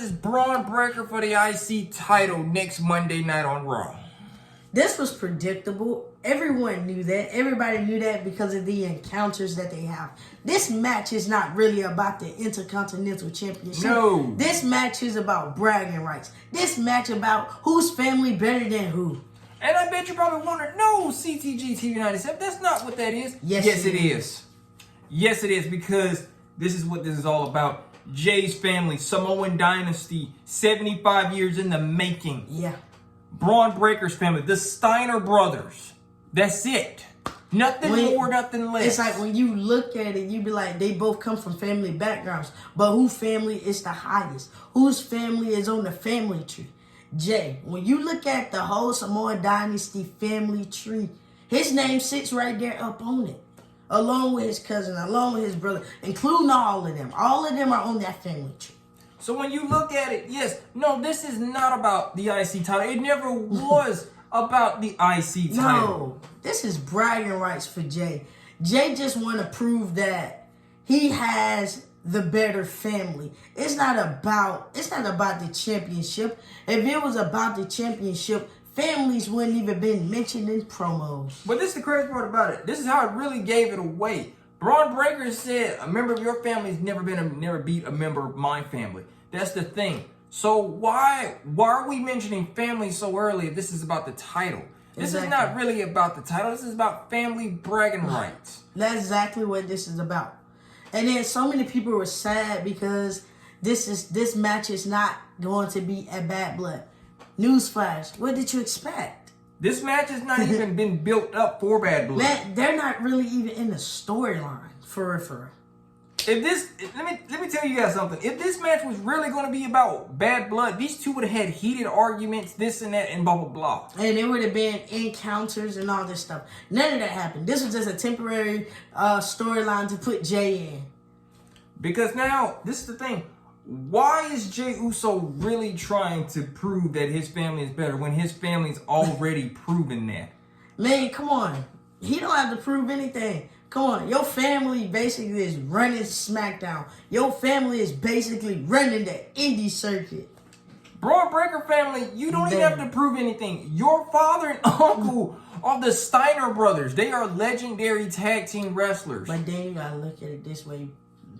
versus Bronbreakker for the IC title next Monday night on Raw. This was predictable. Everyone knew that. Everybody knew that because of the encounters that they have. This match is not really about the Intercontinental Championship. No. This match is about bragging rights. This match about whose family better than who. And I bet you probably wondered, no, CTG TV 97, that's not what that is. Yes, it is. Yes, it is, because this is what this is all about. Jey's family, Samoan dynasty, 75 years in the making. Yeah. Bronbreakker's family, the Steiner brothers. That's it. Nothing more, nothing less. It's like when you look at it, you be like, they both come from family backgrounds. But whose family is the highest? Whose family is on the family tree? Jey, when you look at the whole Samoan dynasty family tree, his name sits right there up on it. Along with his cousin, along with his brother, including all of them. All of them are on that family tree. So when you look at it, yes, no, this is not about the IC title. It never was about the IC title. No, this is bragging rights for Jey. Jey just want to prove that he has the better family. It's not about the championship. If it was about the championship, families wouldn't even been mentioned in promos. But this is the crazy part about it. This is how it really gave it away. Bronbreakker said, a member of your family's never beat a member of my family. That's the thing. So why are we mentioning family so early if this is about the title? This is not really about the title. This is about family bragging rights. That's exactly what this is about. And then so many people were sad because this match is not going to be a Bad Blood. Newsflash, what did you expect? This match has not even been built up for Bad Blood. Man, they're not really even in the storyline for real. If this, let me tell you guys something. If this match was really going to be about Bad Blood, these two would have had heated arguments, this and that, and blah, blah, blah. And it would have been encounters and all this stuff. None of that happened. This was just a temporary storyline to put Jey in. Because now, this is the thing. Why is Jey Uso really trying to prove that his family is better when his family's already proven that? Man, come on. He don't have to prove anything. Come on. Your family basically is running SmackDown. Your family is basically running the indie circuit. Bronbreakker family, you don't even have to prove anything. Your father and uncle are the Steiner brothers. They are legendary tag team wrestlers. But then you gotta look at it this way,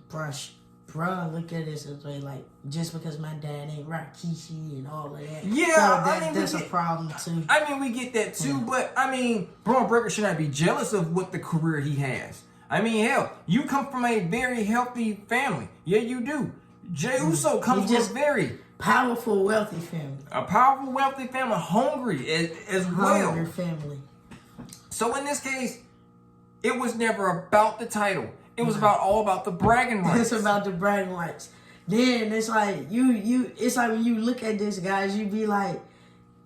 bruh, look at this way, like, just because my dad ain't Rikishi and all of that. Yeah, so that's a problem too. I mean, we get that too, but I mean, Bronbreakker should not be jealous of what the career he has. I mean, hell, you come from a very healthy family. Yeah, you do. Jey Uso comes from a very powerful, wealthy family. A powerful, wealthy family, hungry as well. Hungry family. So in this case, it was never about the title. It was all about the bragging rights. It's about the bragging rights. Then it's like it's like when you look at this, guys, you be like,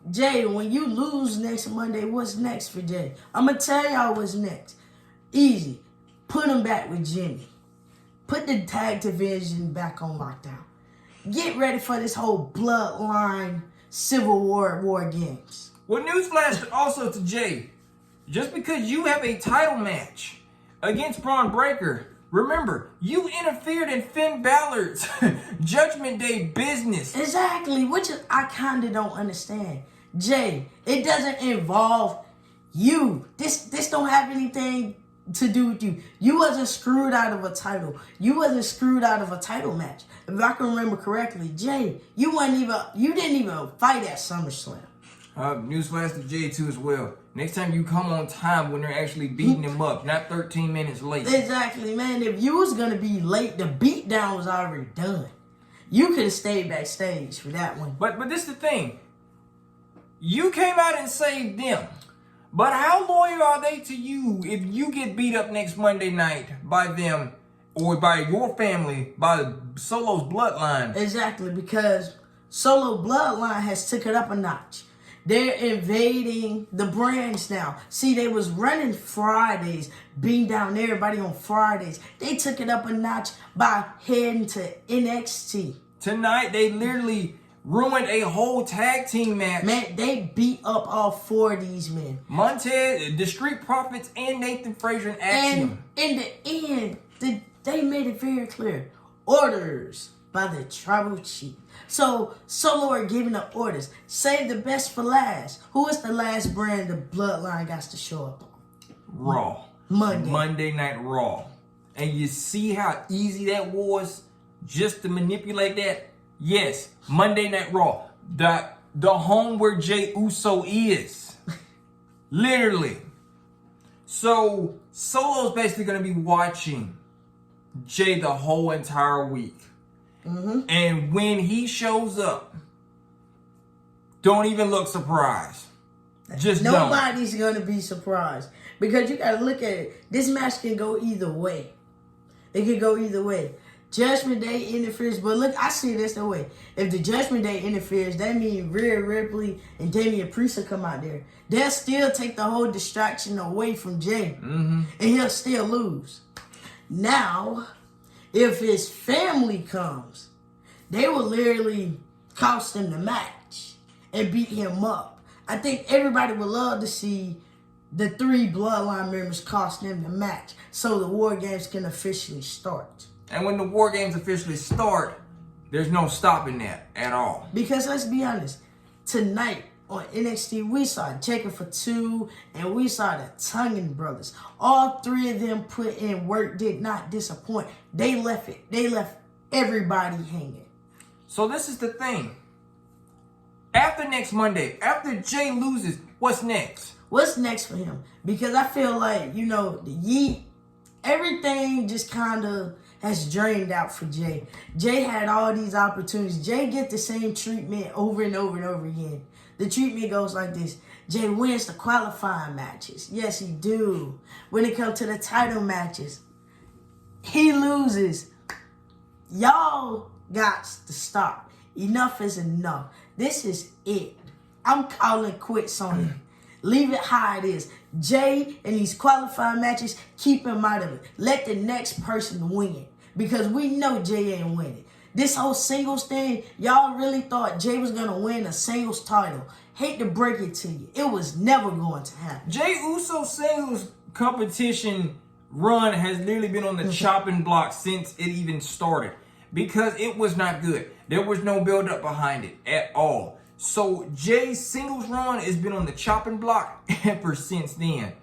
Jey, when you lose next Monday, what's next for Jey? I'm gonna tell y'all what's next. Easy. Put him back with Jimmy. Put the tag division back on lockdown. Get ready for this whole Bloodline Civil War games. Well, newsflash also to Jey. Just because you have a title match against Bronbreakker, remember, you interfered in Finn Balor's Judgment Day business. Exactly, which I kind of don't understand. Jey, it doesn't involve you. This don't have anything to do with you. You wasn't screwed out of a title. You wasn't screwed out of a title match. If I can remember correctly, Jey, you didn't even fight at SummerSlam. Newsflash to Jey too as well. Next time you come on time when they're actually beating him up, not 13 minutes late. Exactly, man. If you was going to be late, the beatdown was already done. You could have stayed backstage for that one. But this is the thing. You came out and saved them. But how loyal are they to you if you get beat up next Monday night by them or by your family, by Solo's Bloodline? Exactly, because Solo Bloodline has took it up a notch. They're invading the brands now. See, they was running Fridays, beating down everybody on Fridays. They took it up a notch by heading to NXT. Tonight, they literally ruined a whole tag team match. Man, they beat up all four of these men. Montez, the Street Profits, and Nathan Frazier and Axiom. And in the end, they made it very clear. Orders by the tribal chief. So Solo are giving the orders. Save the best for last. Who is the last brand the Bloodline got to show up on? Raw. Monday Night Raw. And you see how easy that was just to manipulate that? Yes, Monday Night Raw. The home where Jey Uso is. Literally. So Solo's basically going to be watching Jey the whole entire week. And when he shows up, don't even look surprised. Just nobody's going to be surprised. Because you got to look at it. This match can go either way. It can go either way. Judgment Day interferes, but look, I see this the way. If the Judgment Day interferes, that means Rhea Ripley and Damian Priest will come out there. They'll still take the whole distraction away from Jey. And he'll still lose. Now, if his family comes, they will literally cost him the match and beat him up. I think everybody would love to see the 3 Bloodline members cost him the match so the War Games can officially start. And when the War Games officially start, there's no stopping that at all. Because let's be honest, tonight on NXT, we saw Jacob for 2 and we saw the Tongan brothers. All 3 of them put in work, did not disappoint. They left everybody hanging. So this is the thing. After next Monday, after Jey loses, what's next? What's next for him? Because I feel like, you know, everything just kind of has drained out for Jey. Jey had all these opportunities. Jey get the same treatment over and over and over again. The treatment goes like this. Jey wins the qualifying matches. Yes, he do. When it comes to the title matches, he loses. Y'all got to stop. Enough is enough. This is it. I'm calling quits on it. Leave it how it is. Jey in these qualifying matches, keep him out of it. Let the next person win. Because we know Jey ain't winning. This whole singles thing, y'all really thought Jey was going to win a singles title. Hate to break it to you. It was never going to happen. Jey Uso's singles competition run has literally been on the chopping block since it even started. Because it was not good. There was no build-up behind it at all. So Jey's singles run has been on the chopping block ever since then.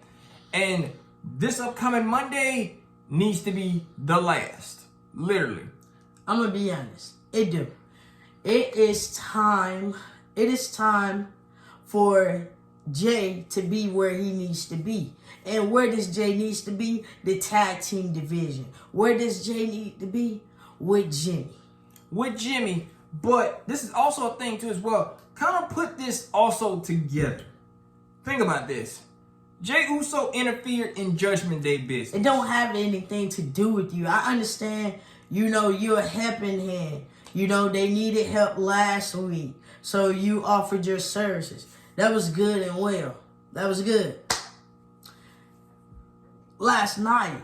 And this upcoming Monday needs to be the last. Literally. I'm going to be honest. It do. It is time for Jey to be where he needs to be. And where does Jey needs to be? The tag team division. Where does Jey need to be? With Jimmy. With Jimmy. But this is also a thing too as well. Kind of put this also together. Think about this. Jey Uso interfered in Judgment Day business. It don't have anything to do with you. I understand, you know, you're a helping hand. You know, they needed help last week. So you offered your services. That was good and well. That was good. Last night,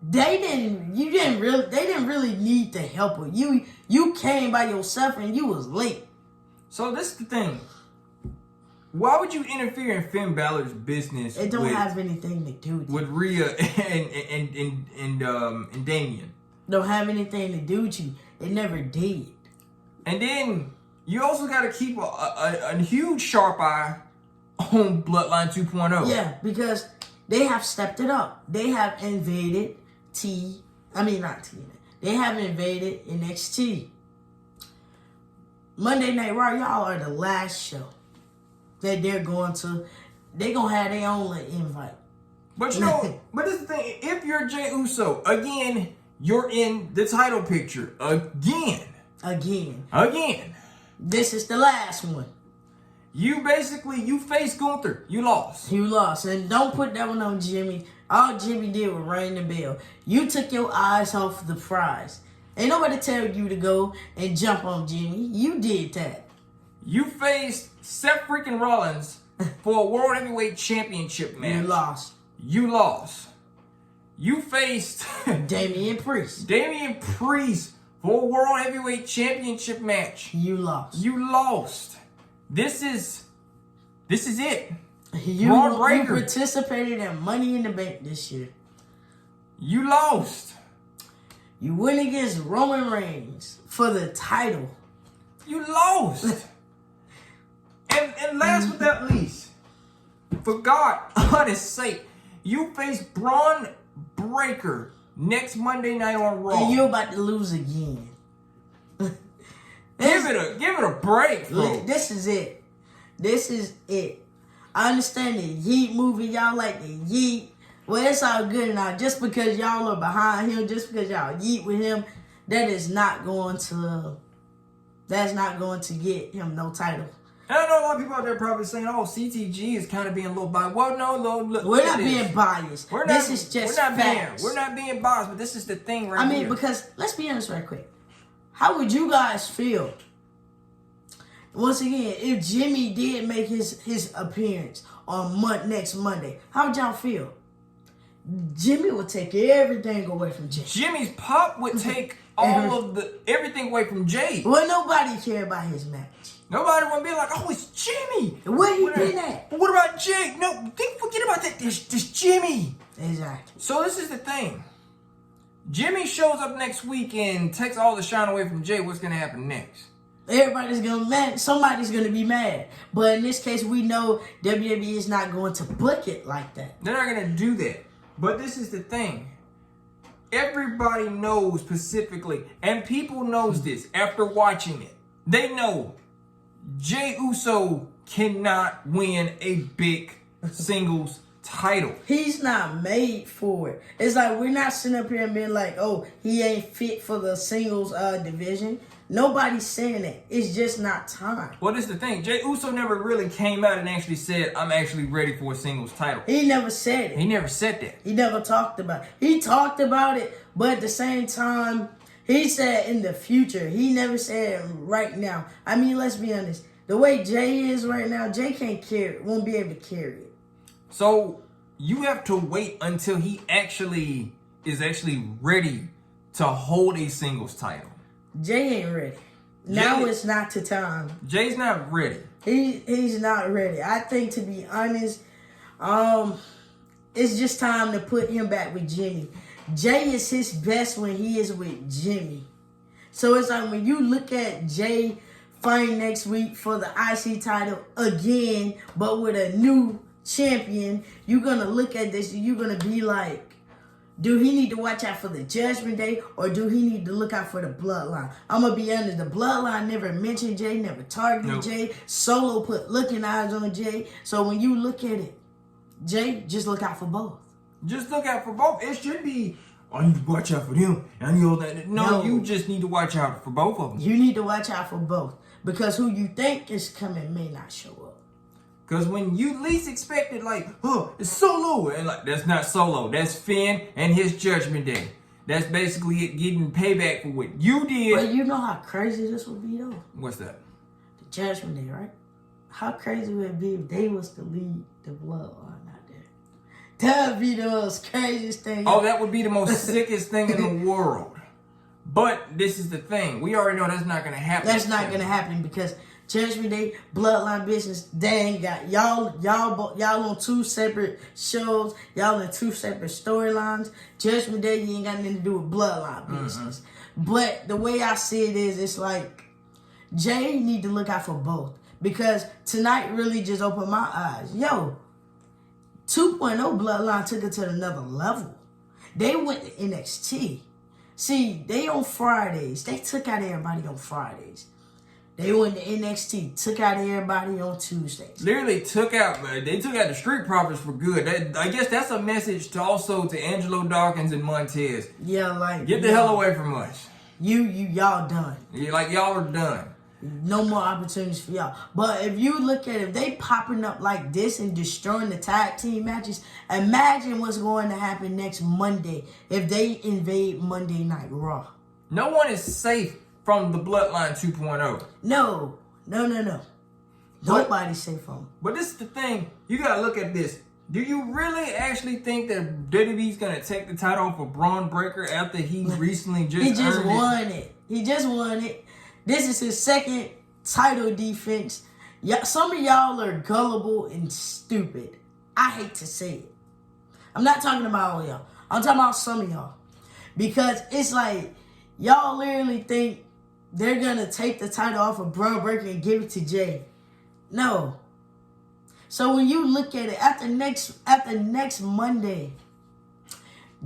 they didn't really need the help with you. You came by yourself and you was late. So this is the thing. Why would you interfere in Finn Balor's business? It don't have anything to do with you. With Rhea and Damian. Don't have anything to do with you. It never did. And then you also got to keep a huge sharp eye on Bloodline 2.0. Yeah, because they have stepped it up. They have invaded They have invaded NXT. Monday Night Raw, y'all are the last show that they're going to. They're going to have their own little invite. But you know, but this is the thing. If you're Jey Uso, again, you're in the title picture. Again. This is the last one. You faced Gunther. You lost. And don't put that one on Jimmy. All Jimmy did was ring the bell. You took your eyes off the prize. Ain't nobody tell you to go and jump on Jimmy. You did that. You faced Seth freaking Rollins for a World Heavyweight Championship match. You lost. You faced Damian Priest for a World Heavyweight Championship match. You lost. This is it. You participated in Money in the Bank this year. You lost. You went against Roman Reigns for the title. You lost. and last but not least, for God, honest sake, you face Braun Breaker next Monday night on Raw. And you're about to lose again. Give it a break, bro. This is it. This is it. I understand the Yeet movie. Y'all like the Yeet. Well, it's all good now. Just because y'all are behind him, just because y'all Yeet with him, that's not going to get him no title. And I know a lot of people out there probably saying, "Oh, CTG is kind of being a little biased." Well, no, look, we're not being biased. This is just facts. We're not being biased, but this is the thing right here. I mean, because let's be honest, right quick. How would you guys feel? Once again, if Jimmy did make his appearance on next Monday, how would y'all feel? Jimmy would take everything away from Jay. Jimmy's pop would take everything away from Jay. Well, nobody care about his match. Nobody would be like, "Oh, it's Jimmy." Where he been at? What about Jay? No, forget about that. This Jimmy. Exactly. So this is the thing. Jimmy shows up next week and takes all the shine away from Jay. What's gonna happen next? Everybody's gonna be mad. Somebody's gonna be mad. But in this case, we know WWE is not going to book it like that. They're not gonna do that. But this is the thing. Everybody knows specifically, and people knows this after watching it. They know Jey Uso cannot win a big singles title. He's not made for it. It's like we're not sitting up here and being like, "Oh, he ain't fit for the singles division." Nobody's saying that. It's just not time. Well, this is the thing. Jey Uso never really came out and actually said, "I'm actually ready for a singles title." He never said it. He never said that. He never talked about it. He talked about it, but at the same time, he said in the future. He never said right now. I mean, let's be honest. The way Jay is right now, Jay can't carry it. Won't be able to carry it. So you have to wait until he is actually ready to hold a singles title. Jay ain't ready. Now it's not the time. Jay's not ready. He's not ready. I think, to be honest, it's just time to put him back with Jimmy. Jay is his best when he is with Jimmy. So it's like when you look at Jay fighting next week for the IC title again, but with a new champion, you're gonna look at this and you're gonna be like, do he need to watch out for the Judgment Day, or do he need to look out for the Bloodline? I'm going to be honest, the Bloodline never mentioned Jay, never targeted Jay. Solo put looking eyes on Jay. So when you look at it, Jay, just look out for both. Just look out for both. It should be, I need to watch out for them. I need all that. No, you just need to watch out for both of them. You need to watch out for both. Because who you think is coming may not show up. Because when you least expect it, like, "Oh, it's Solo," and like, that's not Solo. That's Finn and his Judgment Day. That's basically it, getting payback for what you did. But you know how crazy this would be, though? What's that? The Judgment Day, right? How crazy would it be if they was to lead the Bloodline out there? That would be the most craziest thing. Oh, that would be the most sickest thing in the world. But this is the thing. We already know that's not going to happen. That's not going to happen because Judgment Day, Bloodline business, they ain't got y'all on two separate shows. Y'all in two separate storylines. Judgment Day, you ain't got nothing to do with Bloodline business. But the way I see it is, it's like Jay need to look out for both, because tonight really just opened my eyes. Yo, 2.0 Bloodline took it to another level. They went to NXT. See, they on Fridays. They took out everybody on Fridays. They went to NXT, took out everybody on Tuesdays. Literally took out the Street Profits for good. I guess that's a message to Angelo Dawkins and Montez. Yeah, like, get the hell away from us. Y'all done. Yeah, like, y'all are done. No more opportunities for y'all. But if you look at it, if they popping up like this and destroying the tag team matches, imagine what's going to happen next Monday if they invade Monday Night Raw. No one is safe from the Bloodline 2.0. No. Nobody's safe from them. But this is the thing. You got to look at this. Do you really actually think that WWE's going to take the title off of Braun Breaker after he recently won it? He just won it. This is his second title defense. Yeah, some of y'all are gullible and stupid. I hate to say it. I'm not talking about all y'all. I'm talking about some of y'all. Because it's like, y'all literally think they're going to take the title off of bronbreakker and give it to Jey. No. So when you look at it, after next Monday,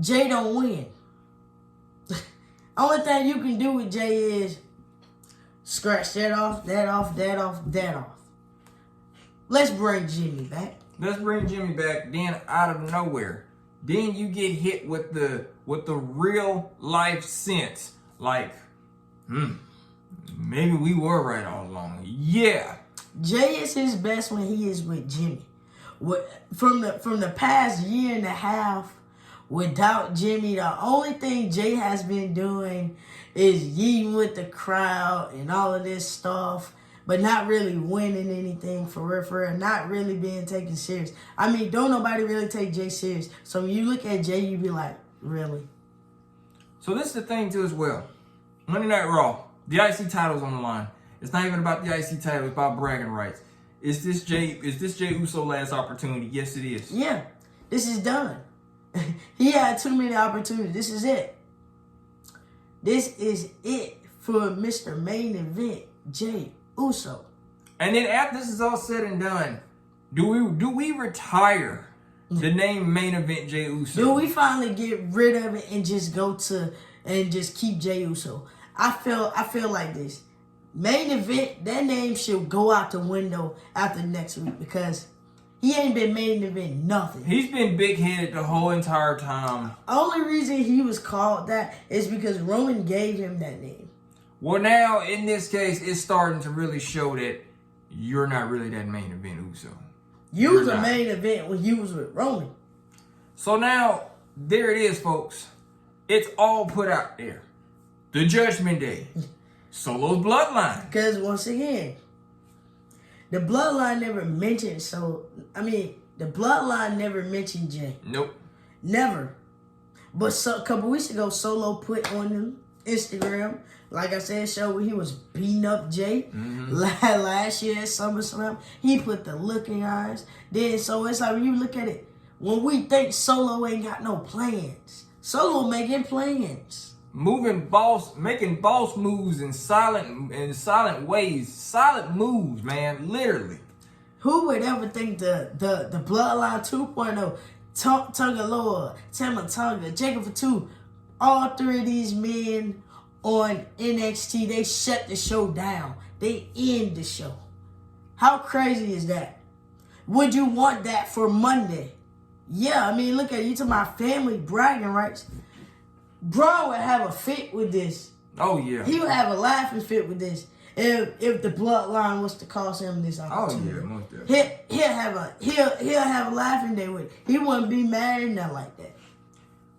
Jey don't win. Only thing you can do with Jey is scratch that off, that off, that off, that off. Let's bring Jimmy back. Let's bring Jimmy back. Then out of nowhere, then you get hit with the real life sense. Like, maybe we were right all along. Yeah. Jey is his best when he is with Jimmy. From the past year and a half, without Jimmy, the only thing Jey has been doing is yeeting with the crowd and all of this stuff, but not really winning anything for real, not really being taken serious. I mean, don't nobody really take Jey serious. So when you look at Jey, you be like, really? So this is the thing too as well. Monday Night Raw, the IC title's on the line. It's not even about the IC title, it's about bragging rights. Is this Jey Uso last opportunity? Yes, it is. Yeah, this is done. He had too many opportunities. This is it. This is it for Mr. Main Event, Jey Uso. And then after this is all said and done, do we retire the name Main Event Jey Uso? Do we finally get rid of it and just just keep Jey Uso? I feel like this. Main Event, that name should go out the window after next week because he ain't been Main Event nothing. He's been big-headed the whole entire time. Only reason he was called that is because Roman gave him that name. Well, now, in this case, it's starting to really show that you're not really that Main Event Uso. You was a Main Event when you was with Roman. So now, there it is, folks. It's all put out there. The Judgment Day. Solo's Bloodline. Because, once again, the Bloodline never mentioned the Bloodline never mentioned Jey. Nope. Never. But a couple weeks ago, Solo put on him Instagram, like I said, show where he was beating up Jey. Last year at SummerSlam, he put the looking eyes. Then, so it's like when you look at it, when we think Solo ain't got no plans, Solo making plans. Making boss moves in silent ways. Silent moves, man. Literally. Who would ever think the Bloodline 2.0, Tonga Loa, Tama Tonga, Jacob Fatu, all three of these men on NXT, they shut the show down. They end the show. How crazy is that? Would you want that for Monday? Yeah, I mean, look at it. You talking about family bragging rights. Braun would have a fit with this. Oh, yeah. He would have a laughing fit with this if the Bloodline was to cost him this opportunity. Oh, yeah, most definitely. He'll have a laughing day with it. He wouldn't be mad or nothing like that.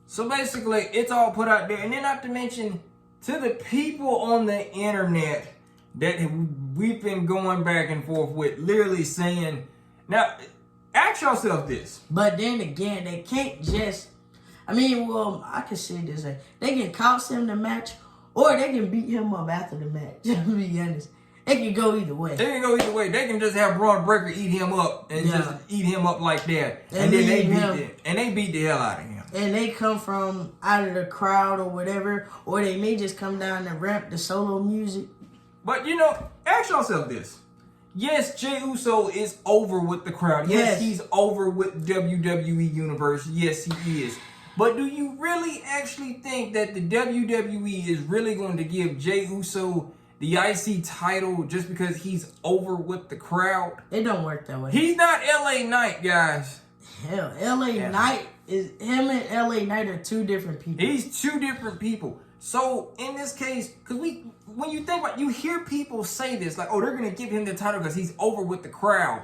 So basically, it's all put out there. And then not to mention, to the people on the internet that we've been going back and forth with, literally saying, now, ask yourself this. But then again, they can't just, I can say this. They can cost him the match, or they can beat him up after the match. To be honest. It can go either way. They can just have bronbreakker eat him up and just eat him up like that. And then they beat the hell out of him. And they come from out of the crowd or whatever, or they may just come down and rap the solo music. But ask yourself this. Yes, Jey Uso is over with the crowd. Yes, he's over with WWE Universe. Yes, he is. But do you really actually think that the WWE is really going to give Jey Uso the IC title just because he's over with the crowd? It don't work that way. He's not LA Knight, guys. Hell, LA Knight is, him and LA Knight are two different people. He's two different people. So in this case, because when you think about, you hear people say this, like, oh, they're going to give him the title because he's over with the crowd.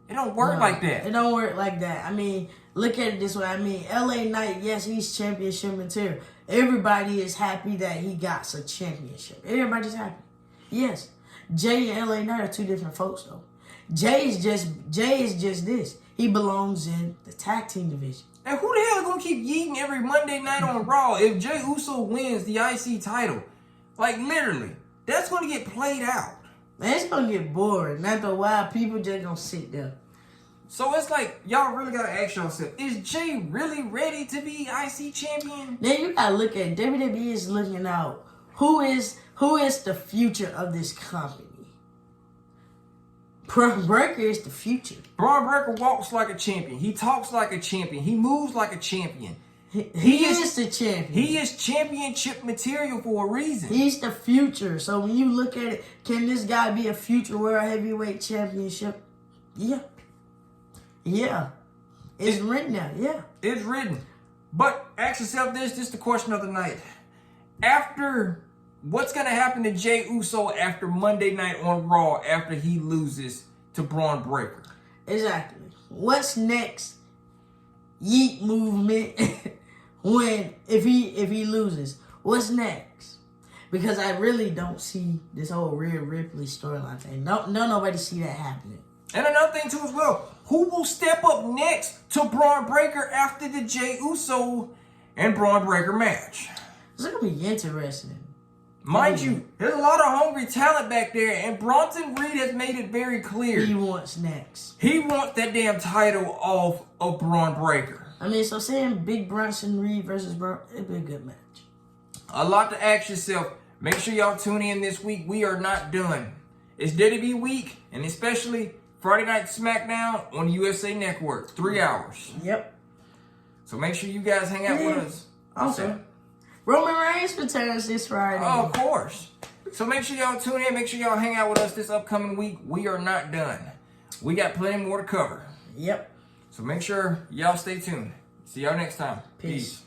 It don't work like that. It don't work like that. I mean, look at it this way. LA Knight, yes, he's championship material. Everybody is happy that he got a championship. Everybody's happy. Yes. Jey and LA Knight are two different folks, though. Jey is just this. He belongs in the tag team division. And who the hell is going to keep yeeting every Monday night on Raw if Jey Uso wins the IC title? Like, literally. That's going to get played out. Man, it's going to get boring. After a while, people just going to sit there. So it's like, y'all really gotta ask yourself, is Jey really ready to be IC champion? Then you gotta look at WWE is looking out. Who is the future of this company? Bronbreakker is the future. Bronbreakker walks like a champion. He talks like a champion. He moves like a champion. He is the champion. He is championship material for a reason. He's the future. So when you look at it, can this guy be a future world heavyweight championship? Yeah. Yeah. It's written down. Yeah. It's written. But ask yourself this is the question of the night. After, what's going to happen to Jey Uso after Monday night on Raw after he loses to Bronbreakker? Exactly. What's next? Yeet movement. if he loses, what's next? Because I really don't see this whole Rhea Ripley storyline thing. No, nobody see that happening. And another thing too as well, who will step up next to Bronbreakker after the Jey Uso and Bronbreakker match? It's gonna be interesting. Mind you, there's a lot of hungry talent back there, and Bronson Reed has made it very clear. He wants next. He wants that damn title off of Bronbreakker. I mean, so saying Big Bronson Reed versus it'd be a good match. A lot to ask yourself. Make sure y'all tune in this week. We are not done. It's WWE week, and especially Friday Night SmackDown on USA Network, 3 hours. Yep. So make sure you guys hang out with us. Also, Roman Reigns returns this Friday. Oh, of course. So make sure y'all tune in. Make sure y'all hang out with us this upcoming week. We are not done. We got plenty more to cover. Yep. So make sure y'all stay tuned. See y'all next time. Peace.